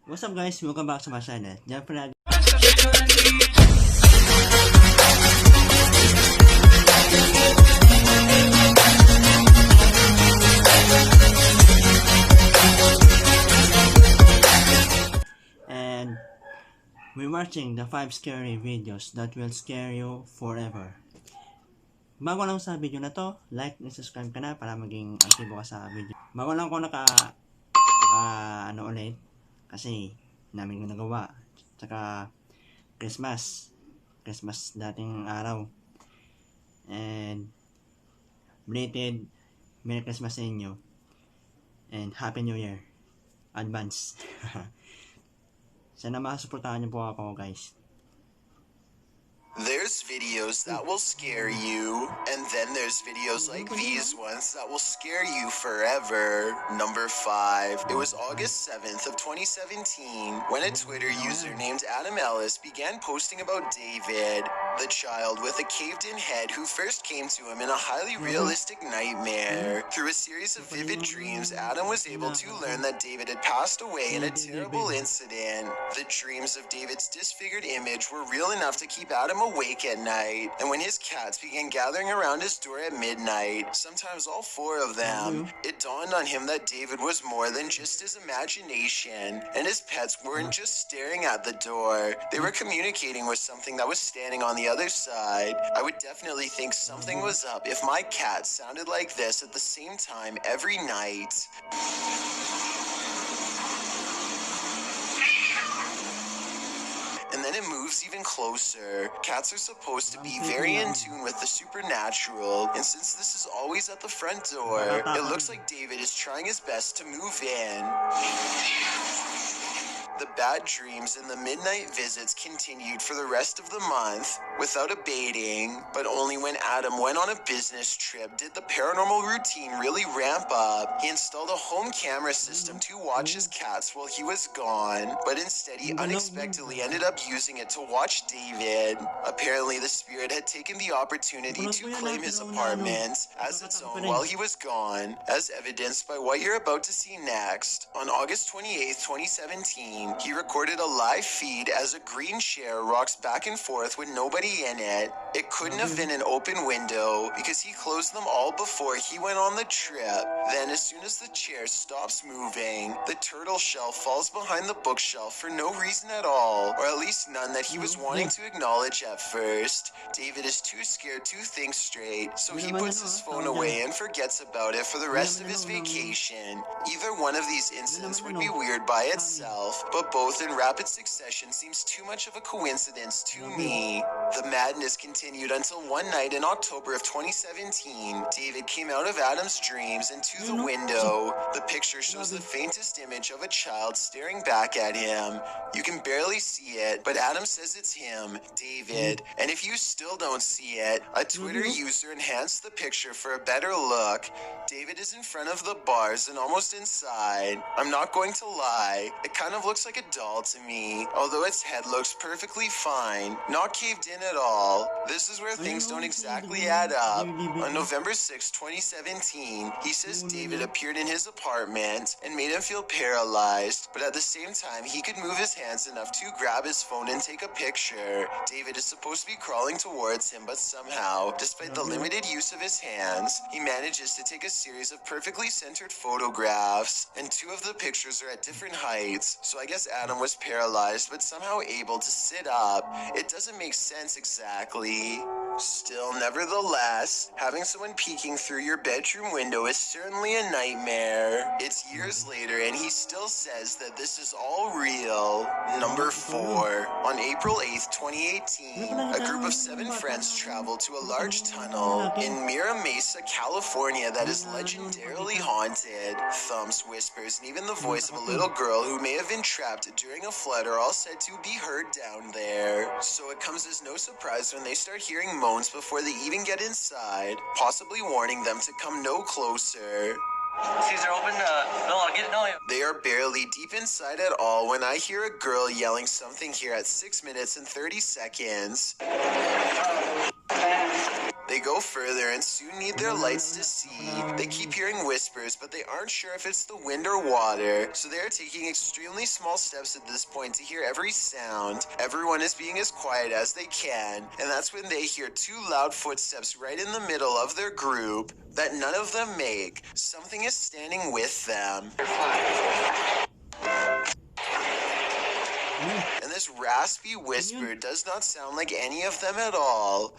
What's up guys? Welcome back sa my channel. Diyan pala. And we're watching the 5 scary videos that will scare you forever. Bago lang sa video na to, like and subscribe ka na para maging aktibo ka sa video. Bago lang ako ulit kasi namin ko nagawa. Tsaka Christmas dating araw. And belated Merry Christmas sa inyo. And Happy New Year. Advance. Sana makasuportahan niyo po ako guys. There's videos that will scare you, and then there's videos like these ones that will scare you forever. Number 5. It was August 7th of 2017 when a Twitter user named Adam Ellis began posting about David, the child with a caved-in head who first came to him in a highly realistic nightmare. Through a series of vivid dreams, Adam was able to learn that David had passed away in a terrible incident. The dreams of David's disfigured image were real enough to keep Adam awake at night, and when his cats began gathering around his door at midnight, sometimes all 4 of them, it dawned on him that David was more than just his imagination, and his pets weren't just staring at the door, they were communicating with something that was standing on the other side. I would definitely think something was up if my cat sounded like this at the same time every night. And then it moves even closer. Cats are supposed to be very in tune with the supernatural, and since this is always at the front door, it looks like David is trying his best to move in. The bad dreams and the midnight visits continued for the rest of the month without abating, but only when Adam went on a business trip did the paranormal routine really ramp up. He installed a home camera system to watch his cats while he was gone, but instead he unexpectedly ended up using it to watch David. Apparently the spirit had taken the opportunity to claim his apartment as its own while he was gone, as evidenced by what you're about to see next. On August 28th, 2017, he recorded a live feed as a green chair rocks back and forth with nobody in it. It couldn't have been an open window because he closed them all before he went on the trip. Then as soon as the chair stops moving, the turtle shell falls behind the bookshelf for no reason at all, or at least none that he was wanting to acknowledge at first. David is too scared to think straight, so he puts his phone away and forgets about it for the rest of his vacation. Either one of these incidents would be weird by itself, but both in rapid succession seems too much of a coincidence to me. The madness continued until one night in October of 2017, David came out of Adam's dreams into the window. The picture shows the faintest image of a child staring back at him. You can barely see it, but Adam says it's him, David, and if you still don't see it, a Twitter user enhanced the picture for a better look. David is in front of the bars and almost inside. I'm not going to lie, it kind of looks like a doll to me, although its head looks perfectly fine, not caved in at all. This is where things don't exactly add up. On November 6, 2017, he says David appeared in his apartment and made him feel paralyzed, but at the same time he could move his hands enough to grab his phone and take a picture. David is supposed to be crawling towards him, but somehow, despite the limited use of his hands, he manages to take a series of perfectly centered photographs, and 2 of the pictures are at different heights, so I guess Adam was paralyzed but somehow able to sit up. It doesn't make sense exactly. Still, nevertheless, having someone peeking through your bedroom window is certainly a nightmare. It's years later and he still says that this is all real. Number 4. On April 8th, 2018, a group of 7 friends traveled to a large tunnel in Mira Mesa, California that is legendarily haunted. Thumps, whispers, and even the voice of a little girl who may have been trapped during a flood are all said to be heard down there. So it comes as no surprise when they start hearing moans before they even get inside, possibly warning them to come no closer. Caesar, open no, I'll get it, no. They are barely deep inside at all when I hear a girl yelling something here at 6 minutes and 30 seconds. They go further and soon need their lights to see. They keep hearing whispers, but they aren't sure if it's the wind or water, so they are taking extremely small steps at this point to hear every sound. Everyone is being as quiet as they can, and that's when they hear two loud footsteps right in the middle of their group that none of them make. Something is standing with them. And this raspy whisper does not sound like any of them at all.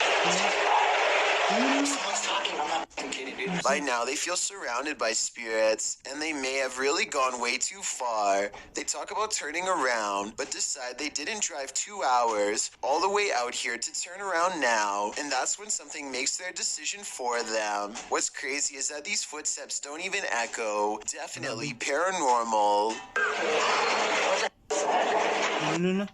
Someone's talking. I'm not fucking kidding, dude. By now, they feel surrounded by spirits, and they may have really gone way too far. They talk about turning around, but decide they didn't drive 2 hours all the way out here to turn around now, and that's when something makes their decision for them. What's crazy is that these footsteps don't even echo. Definitely paranormal. Ano?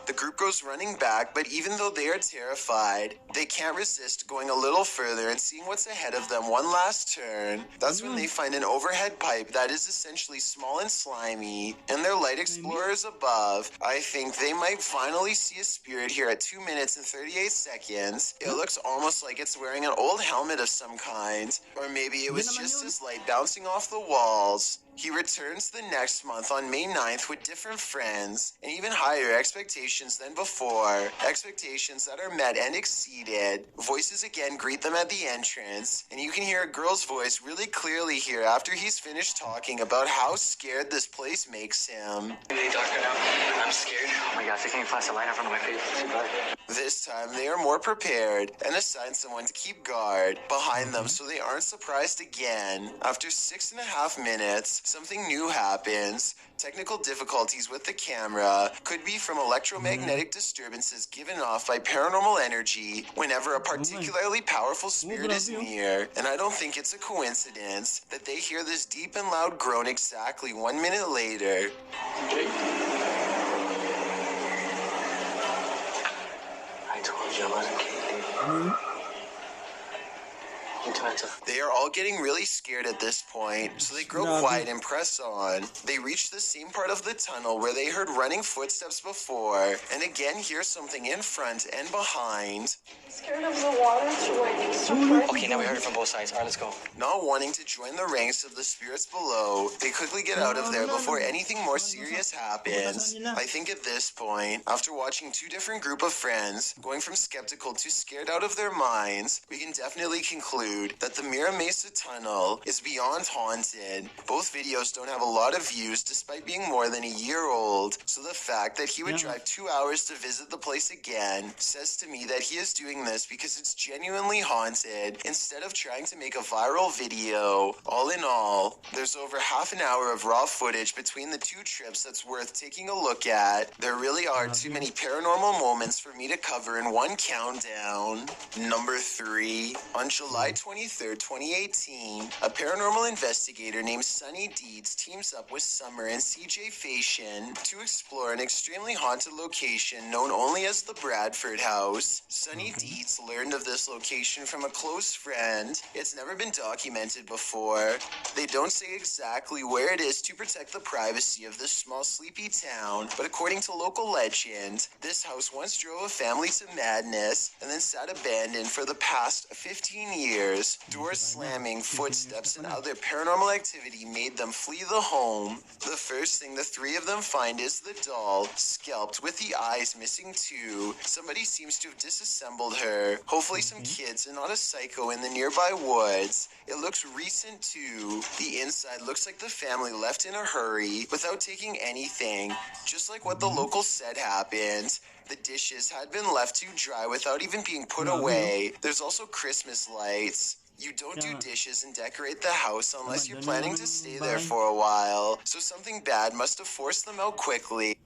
The group goes running back, but even though they are terrified, they can't resist going a little further and seeing what's ahead of them one last turn. That's when they find an overhead pipe that is essentially small and slimy, and their light explorers above. I think they might finally see a spirit here at 2 minutes and 38 seconds. It looks almost like it's wearing an old helmet of some kind, or maybe it was just his light bouncing off the walls. He returns the next month on May 9th with different friends and even higher expectations than before. Expectations that are met and exceeded. Voices again greet them at the entrance, and you can hear a girl's voice really clearly here after he's finished talking about how scared this place makes him. Really dark right now. I'm scared. Oh my gosh, I can't flash the light in front of my face. It's too dark. This time they are more prepared and assign someone to keep guard behind them so they aren't surprised again. After 6.5 minutes, something new happens. Technical difficulties with the camera could be from electromagnetic disturbances given off by paranormal energy whenever a particularly powerful spirit is near. And I don't think it's a coincidence that they hear this deep and loud groan exactly 1 minute later. I told you I wasn't kidding. They are all getting really scared at this point, so they grow quiet and press on. They reach the same part of the tunnel where they heard running footsteps before, and again hear something in front and behind. Scared of the water, so I think so. Okay, now we heard it from both sides. All right, let's go. Not wanting to join the ranks of the spirits below, they quickly get out of there before anything more serious happens. I think at this point, after watching two different group of friends going from skeptical to scared out of their minds, we can definitely conclude that the Mira Mesa Tunnel is beyond haunted. Both videos don't have a lot of views despite being more than a year old, so the fact that he would drive 2 hours to visit the place again says to me that he is doing this because it's genuinely haunted instead of trying to make a viral video. All in all, there's over half an hour of raw footage between the two trips that's worth taking a look at. There really are too many paranormal moments for me to cover in one countdown. Number 3. On July 23rd, 2018, a paranormal investigator named Sunny Deeds teams up with Summer and CJ Fashion to explore an extremely haunted location known only as the Bradford House. Sunny Deeds learned of this location from a close friend. It's never been documented before. They don't say exactly where it is to protect the privacy of this small sleepy town, but according to local legend, this house once drove a family to madness and then sat abandoned for the past 15 years. Doors slamming, footsteps, and other paranormal activity made them flee the home. The first thing the three of them find is the doll, scalped with the eyes missing too. Somebody seems to have disassembled her. Hopefully some kids and not a psycho in the nearby woods. It looks recent too. The inside looks like the family left in a hurry without taking anything, just like what the locals said happened. The dishes had been left to dry without even being put away. There's also Christmas lights. You don't do dishes and decorate the house unless you're planning to stay there for a while, so something bad must have forced them out quickly.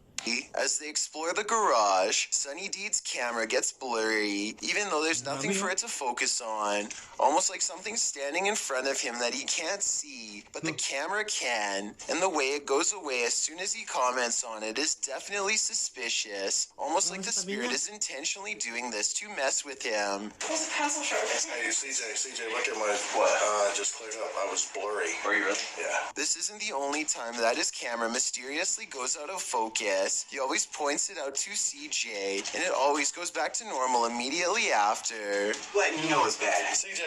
As they explore the garage, Sunny Deeds' camera gets blurry, even though there's nothing for it to focus on. Almost like something's standing in front of him that he can't see, but the camera can. And the way it goes away as soon as he comments on it is definitely suspicious. Almost like the spirit is intentionally doing this to mess with him. There's a pencil sharpener. Hey, CJ, look at my, what? Just cleared up. I was blurry. Are you really? Yeah. This isn't the only time that his camera mysteriously goes out of focus. mess. He always points it out to CJ, and it always goes back to normal immediately after. Letting you know it's bad. CJ.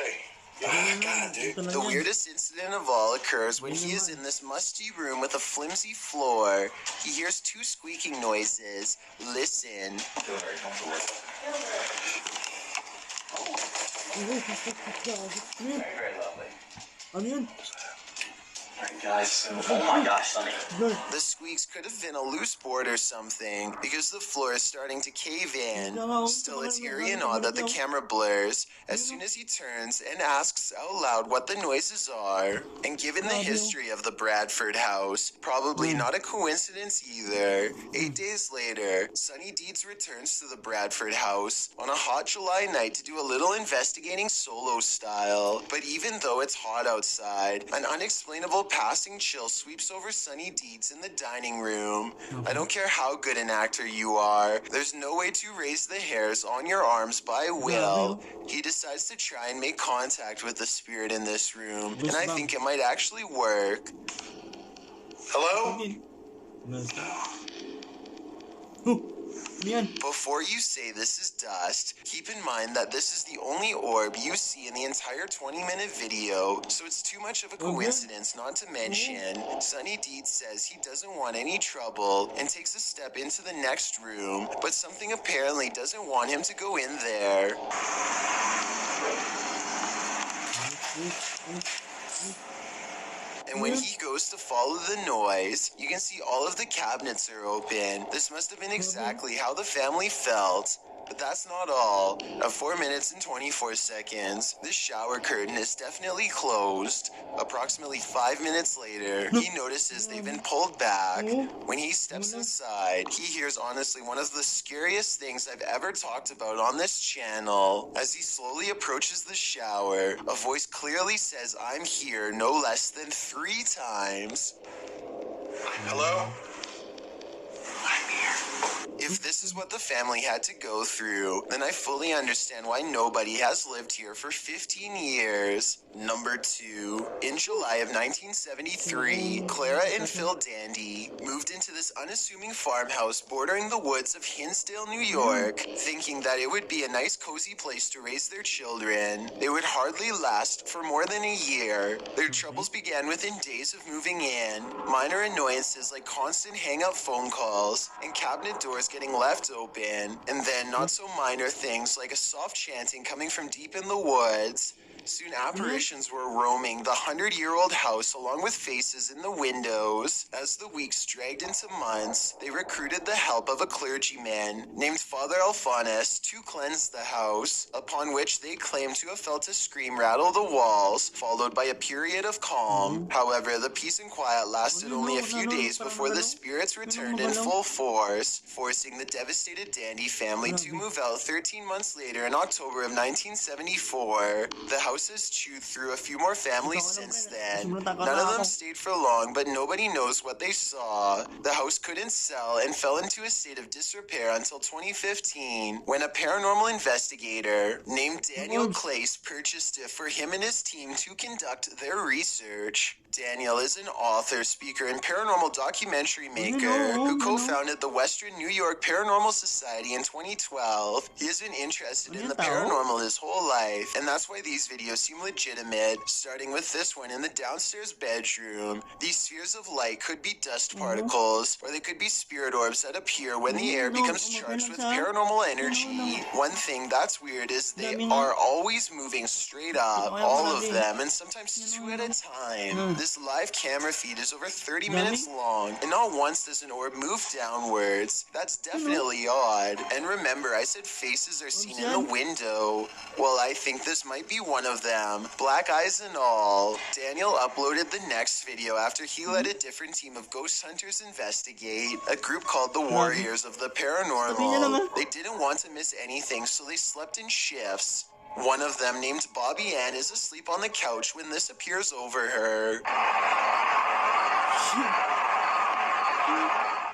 God, dude. Ito lang The yan. weirdest incident of all occurs when he is in this musty room with a flimsy floor. He hears two squeaking noises. Listen. Feel very comfortable with it. Very, very lovely. Ano yun? Alright, guys. Oh my gosh, Sonny. The squeaks could have been a loose board or something because the floor is starting to cave in. Still, it's eerie and odd that the camera blurs as soon as he turns and asks out loud what the noises are. And given the history of the Bradford house, probably not a coincidence either. 8 days later, Sonny Deeds returns to the Bradford house on a hot July night to do a little investigating solo style. But even though it's hot outside, an unexplainable passing chill sweeps over Sonny Deeds in the dining room. I don't care how good an actor you are, there's no way to raise the hairs on your arms by will. He decides to try and make contact with the spirit in this room, and I think it might actually work. Hello? Yan. Before you say this is dust, keep in mind that this is the only orb you see in the entire 20-minute video, so it's too much of a coincidence not to mention. Sonny Deeds says he doesn't want any trouble and takes a step into the next room, but something apparently doesn't want him to go in there. And when he goes to follow the noise, you can see all of the cabinets are open. This must have been exactly how the family felt. But that's not all. At 4 minutes and 24 seconds, this shower curtain is definitely closed. Approximately 5 minutes later, he notices they've been pulled back. When he steps inside, he hears honestly one of the scariest things I've ever talked about on this channel. As he slowly approaches the shower, a voice clearly says, "I'm here," no less than 3 times. Hello? If this is what the family had to go through, then I fully understand why nobody has lived here for 15 years. Number 2. In July of 1973, Clara and Phil Dandy moved into this unassuming farmhouse bordering the woods of Hinsdale, New York, thinking that it would be a nice cozy place to raise their children. They would hardly last for more than a year. Their troubles began within days of moving in. Minor annoyances like constant hang-up phone calls and cabinet doors getting left open, and then not so minor things like a soft chanting coming from deep in the woods. Soon apparitions were roaming the 100-year-old house along with faces in the windows. As the weeks dragged into months, they recruited the help of a clergyman named Father Alphonsus to cleanse the house, upon which they claimed to have felt a scream rattle the walls, followed by a period of calm. However, the peace and quiet lasted only a few days before the spirits returned in full force, forcing the devastated Dandy family to move out 13 months later in October of 1974. The house has chewed through a few more families since then. None of them stayed for long, but nobody knows what they saw. The house couldn't sell and fell into a state of disrepair until 2015, when a paranormal investigator named Daniel Clace purchased it for him and his team to conduct their research. Daniel is an author, speaker, and paranormal documentary maker who co-founded the Western New York Paranormal Society in 2012. He has been interested in the paranormal his whole life, and that's why these videos seem legitimate, starting with this one in the downstairs bedroom. These spheres of light could be dust particles, or they could be spirit orbs that appear when the air becomes charged with paranormal energy. One thing that's weird is they are always moving straight up, all of them, and sometimes 2 at a time. This live camera feed is over 30 minutes long, and not once does an orb move downwards. That's definitely odd. And remember, I said faces are seen in the window. Well, I think this might be one of them. Black eyes and all. Daniel uploaded the next video after he led a different team of ghost hunters investigate, a group called the Warriors of the Paranormal. They didn't want to miss anything, so they slept in shifts. One of them, named Bobby Ann, is asleep on the couch when this appears over her.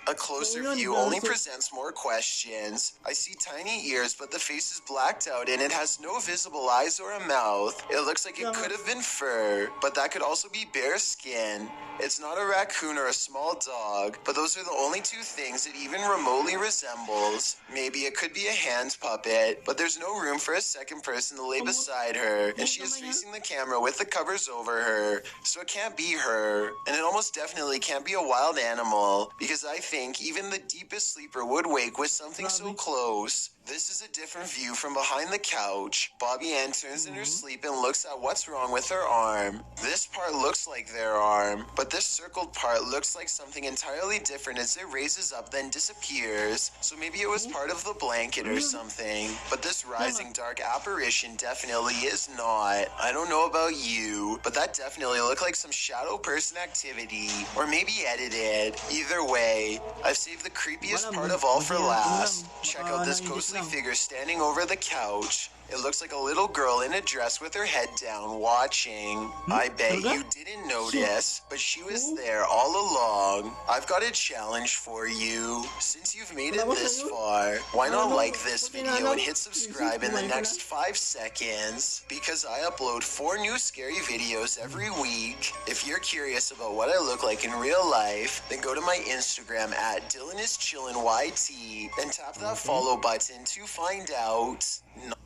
A closer Oh, yun, view only gaso. presents more questions. I see tiny ears, but the face is blacked out and it has no visible eyes or a mouth. It looks like it could have been fur, but that could also be bare skin. It's not a raccoon or a small dog, but those are the only two things it even remotely resembles. Maybe it could be a hand puppet, but there's no room for a second person to lay beside her, and she is facing the camera with the covers over her, so it can't be her. And it almost definitely can't be a wild animal, because I think even the deepest sleeper would wake with something so close. This is a different view from behind the couch. Bobby Ann turns in her sleep and looks at what's wrong with her arm. This part looks like their arm, but this circled part looks like something entirely different as it raises up then disappears. So maybe it was part of the blanket or something. But this rising dark apparition definitely is not. I don't know about you, but that definitely looked like some shadow person activity, or maybe edited. Either way, I've saved the creepiest part of all for last. Check out this ghostly figure standing over the couch. It looks like a little girl in a dress with her head down watching. I bet you didn't notice, but she was there all along. I've got a challenge for you. Since you've made it this far, why not like this video and hit subscribe in the next 5 seconds? Because I upload 4 new scary videos every week. If you're curious about what I look like in real life, then go to my Instagram at DylanIsChillinYT and tap that follow button to find out. Number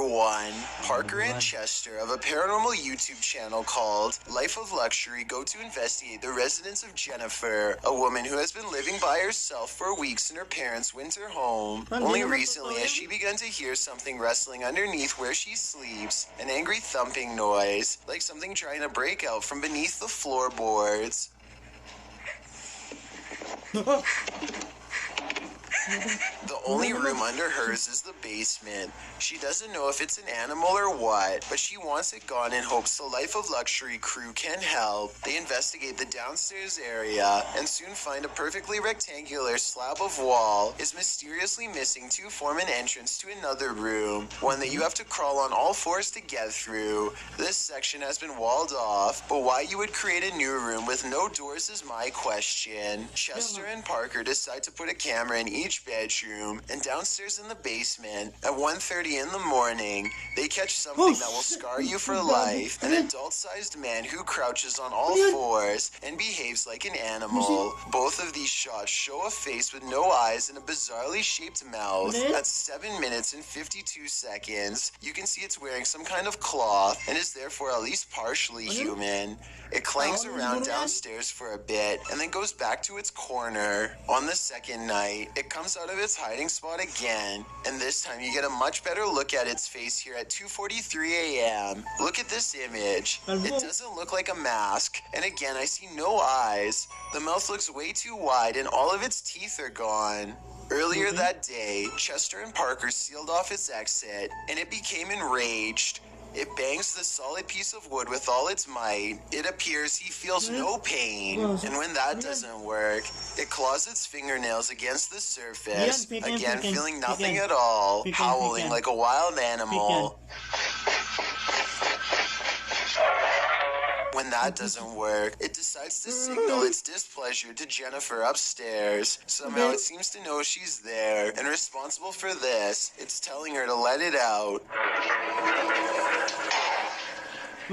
1. Parker and Chester of a paranormal YouTube channel called Life of Luxury go to investigate the residence of Jennifer, a woman who has been living by herself for weeks in her parents' winter home. Only recently has she begun to hear something rustling underneath where she sleeps, an angry thumping noise, like something trying to break out from beneath the floorboards. The only room under hers is the basement. She doesn't know if it's an animal or what, but she wants it gone in hopes the Life of Luxury crew can help. They investigate the downstairs area and soon find a perfectly rectangular slab of wall is mysteriously missing to form an entrance to another room, one that you have to crawl on all fours to get through. This section has been walled off, but why you would create a new room with no doors is my question. Chester and Parker decide to put a camera in each bedroom, and downstairs in the basement at 1:30 in the morning, they catch something that will scar you for life. An adult-sized man who crouches on all fours and behaves like an animal. Both of these shots show a face with no eyes and a bizarrely shaped mouth. At 7 minutes and 52 seconds, you can see it's wearing some kind of cloth and is therefore at least partially human. It clangs around downstairs for a bit and then goes back to its corner. On the second night, it comes out of its hiding spot again, and this time you get a much better look at its face here at 2:43 a.m. Look at this image. It doesn't look like a mask, and again I see no eyes. The mouth looks way too wide and all of its teeth are gone. Earlier that day, Chester and Parker sealed off its exit, and it became enraged. It bangs the solid piece of wood with all its might. It appears he feels no pain. And when that doesn't work, it claws its fingernails against the surface, again feeling nothing at all, howling like a wild animal. When that doesn't work, it decides to signal its displeasure to Jennifer upstairs. Somehow it seems to know she's there, and responsible for this, it's telling her to let it out.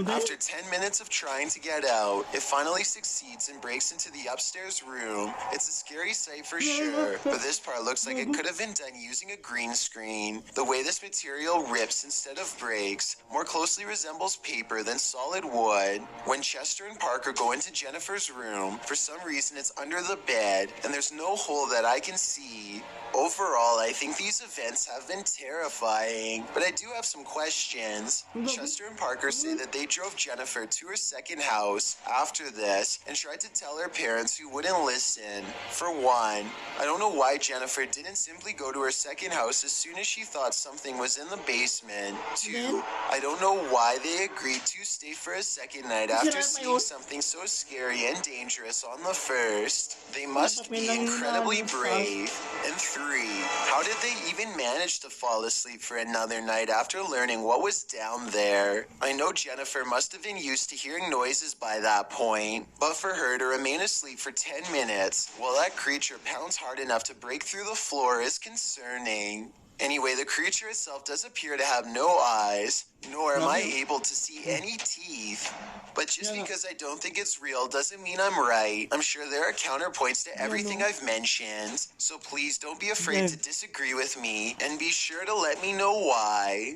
After 10 minutes of trying to get out, it finally succeeds and breaks into the upstairs room. It's a scary sight for sure, but this part looks like it could have been done using a green screen. The way this material rips instead of breaks more closely resembles paper than solid wood. When Chester and Parker go into Jennifer's room, for some reason it's under the bed, and there's no hole that I can see. Overall, I think these events have been terrifying, but I do have some questions. Chester and Parker say that they drove Jennifer to her second house after this and tried to tell her parents who wouldn't listen. For one, I don't know why Jennifer didn't simply go to her second house as soon as she thought something was in the basement. Two, I don't know why they agreed to stay for a second night after seeing something so scary and dangerous on the first. They must be incredibly brave. And How did they even manage to fall asleep for another night after learning what was down there? I know Jennifer must have been used to hearing noises by that point, but for her to remain asleep for 10 minutes while that creature pounds hard enough to break through the floor is concerning. Anyway, the creature itself does appear to have no eyes, nor am I able to see any teeth. But just because I don't think it's real doesn't mean I'm right. I'm sure there are counterpoints to everything I've mentioned, so please don't be afraid to disagree with me, and be sure to let me know why.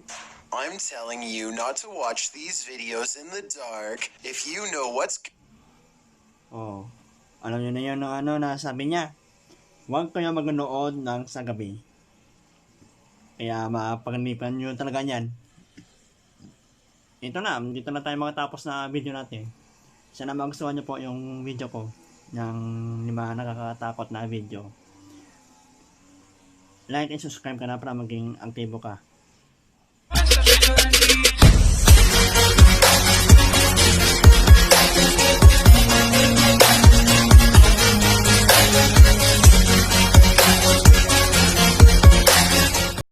I'm telling you not to watch these videos in the dark if you know what's... Oh, alam nyo na yun na sabi niya. Huwag kayo magnood ng sa gabi. Kaya mapagnipan nyo talaga yan. Ito na, dito na tayo makatapos na video natin. Sana magustuhan nyo po yung video ko ng 5 nakakatakot na video. Like and subscribe ka na para maging aktibo ka.